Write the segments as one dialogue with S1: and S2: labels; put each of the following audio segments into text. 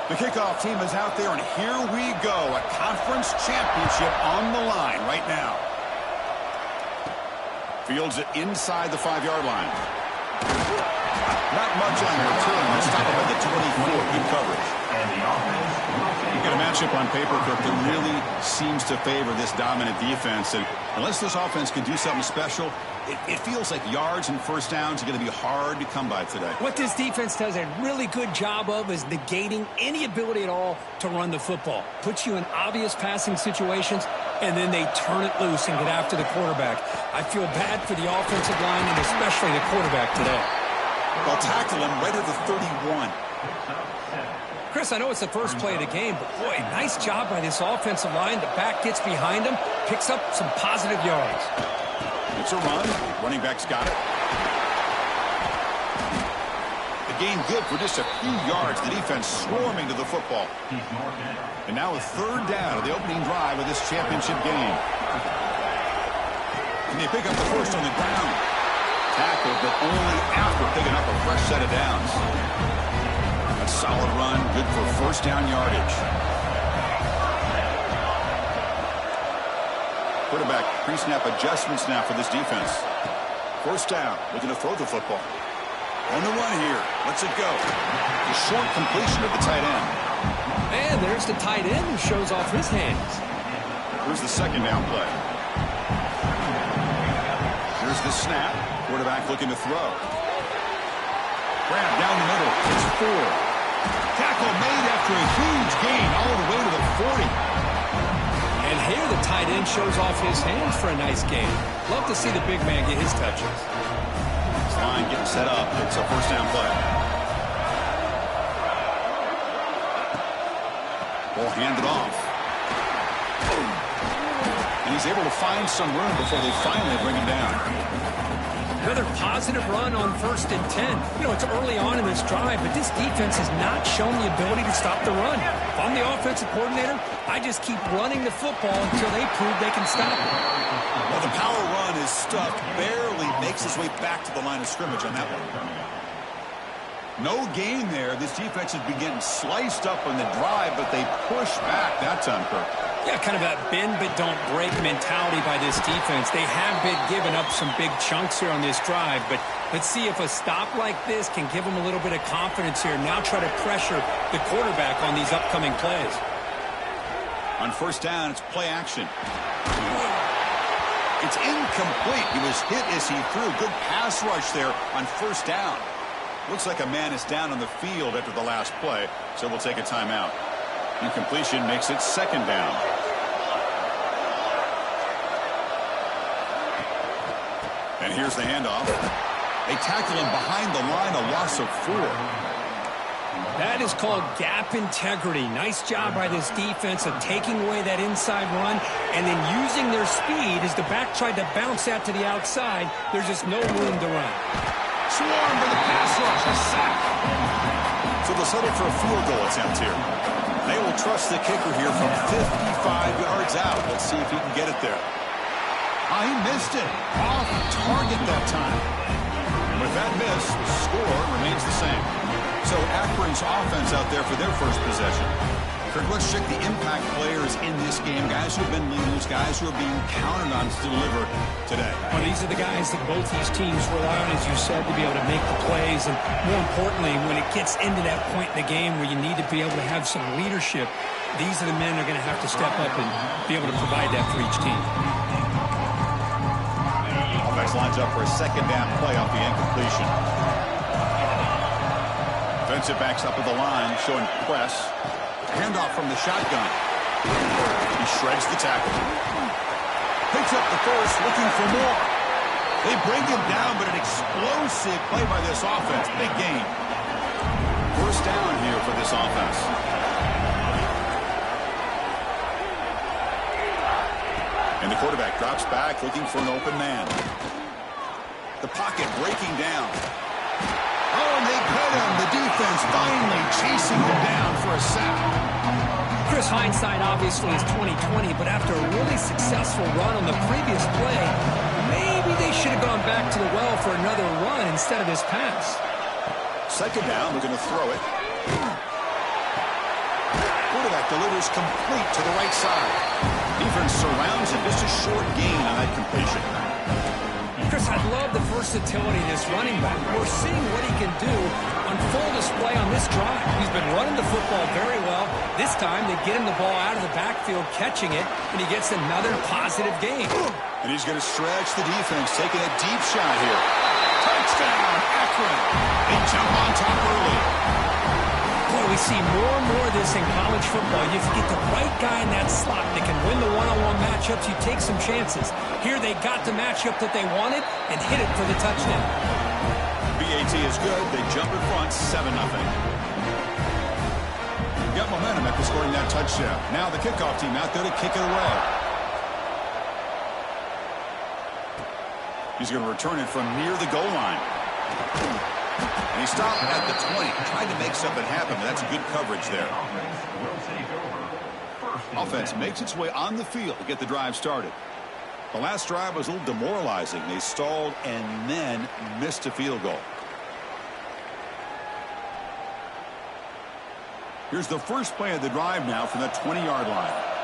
S1: The kickoff team is out there, and here we go. A conference championship on the line right now. Fields it inside the 5-yard line. Not much on the return. Let's stop it by the 24. Good coverage.
S2: And the offense.
S1: You got a matchup on paper, Kirk, that really seems to favor this dominant defense. And unless this offense can do something special, it feels like yards and first downs are going to be hard to come by today.
S3: What this defense does a really good job of is negating any ability at all to run the football. Puts you in obvious passing situations, and then they turn it loose and get after the quarterback. I feel bad for the offensive line and especially the quarterback today.
S1: They'll tackle him right at the 31.
S3: Chris, I know it's the first play of the game, but boy, nice job by this offensive line. The back gets behind him, picks up some positive yards.
S1: It's a run. Running back's got it. The gain good for just a few yards. The defense swarming to the football. And now a third down of the opening drive of this championship game. And they pick up the first on the ground. Tackled, but only after picking up a fresh set of downs. A solid run, good for first down yardage. Quarterback pre-snap adjustments now for this defense. First down, looking to throw the football. On the run here, lets it go. The short completion of the tight end.
S3: And there's the tight end who shows off his hands.
S1: Here's the second down play. Here's the snap. Quarterback looking to throw. Grab down the middle. It's 4. Tackle made after a huge gain all the way to the 40.
S3: And here the tight end shows off his hands for a nice gain. Love to see the big man get his touches.
S1: This line getting set up. It's a first down play. Ball handed off. And he's able to find some room before they finally bring him down.
S3: Another positive run on 1st and 10. You know, it's early on in this drive, but this defense has not shown the ability to stop the run. If I'm the offensive coordinator, I just keep running the football until they prove they can stop it.
S1: Well, the power run is stuffed, barely makes his way back to the line of scrimmage on that one. No gain there. This defense has been getting sliced up on the drive, but they push back that time, Kirk.
S3: Yeah, kind of a bend but don't break mentality by this defense. They have been giving up some big chunks here on this drive, but let's see if a stop like this can give them a little bit of confidence here. Now try to pressure the quarterback on these upcoming plays.
S1: On first down, it's play action. It's incomplete. He was hit as he threw. Good pass rush there on first down. Looks like a man is down on the field after the last play, so we'll take a timeout. Incompletion makes it second down. And here's the handoff. They tackle him behind the line, a loss of 4.
S3: That is called gap integrity. Nice job by this defense of taking away that inside run and then using their speed as the back tried to bounce out to the outside. There's just no room to run.
S1: Swarm for the pass rush, a sack. So they'll settle for a field goal attempt here. They will trust the kicker here from 55 yards out. Let's see if he can get it there. He missed it. Off target that time. And with that miss, the score remains the same. So AKRON's offense out there for their first possession. Kirk, let's check the impact players in this game. Guys who have been leaders, guys who are being counted on to deliver today.
S3: Well, these are the guys that both these teams rely on, as you said, to be able to make the plays. And more importantly, when it gets into that point in the game where you need to be able to have some leadership, these are the men that are going to have to step up and be able to provide that for each team.
S1: Offense lines up for a second down play off the incompletion. Defensive backs up at the line, showing press. Handoff from the shotgun. He shreds the tackle. Picks up the first, looking for more. They bring him down, but an explosive play by this offense. Big gain. First down here for this offense. And the quarterback drops back, looking for an open man. The pocket breaking down. Oh, and they cut him. The defense finally chasing him down for a sack.
S3: Chris, hindsight obviously is 20/20, but after a really successful run on the previous play, maybe they should have gone back to the well for another run instead of this pass.
S1: Second down, looking to throw it. quarterback delivers complete to the right side. Defense surrounds him. Just a short gain on that completion.
S3: Chris, I love the versatility of this running back. We're seeing what he can do on full display on this drive. He's been running the football very well. This time, they get him the ball out of the backfield, catching it, and he gets another positive gain.
S1: And he's going to stretch the defense, taking a deep shot here. Touchdown, AKRON. They jump on top early.
S3: Boy, we see more and more of this in college football. If you get the right guy in that slot that can win the one-on-one matchups, you take some chances. Here they got the matchup that they wanted and hit it for the touchdown.
S1: BAT is good. They jump in front, 7-0. Got momentum after scoring that touchdown. Now the kickoff team out there to kick it away. He's going to return it from near the goal line. And he stopped at the 20, trying to make something happen, but that's good coverage there. Offense makes its way on the field to get the drive started. The last drive was a little demoralizing. They stalled and then missed a field goal. Here's the first play of the drive now from the 20-yard line.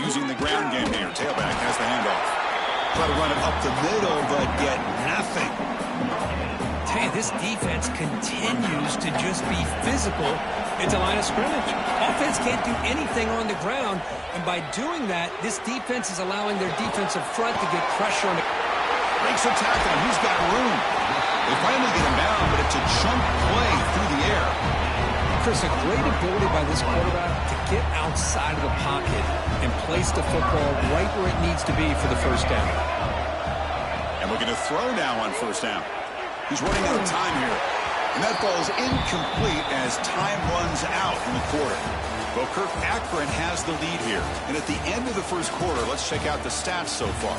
S1: using the ground game here. Tailback has the handoff. Try to run it up the middle, but get nothing.
S3: Hey, this defense continues to just be physical at the line of scrimmage. Offense can't do anything on the ground, and by doing that, this defense is allowing their defensive front to get pressure on the...
S1: Breaks a tackle, and he's got room. They finally get him down, but it's a chunk play through the air.
S3: Chris, a great ability by this quarterback to get outside of the pocket and place the football right where it needs to be for the first down.
S1: And we're going to throw now on first down. He's running out of time here. And that ball is incomplete as time runs out in the quarter. Well, Kirk, AKRON has the lead here. And at the end of the first quarter, let's check out the stats so far.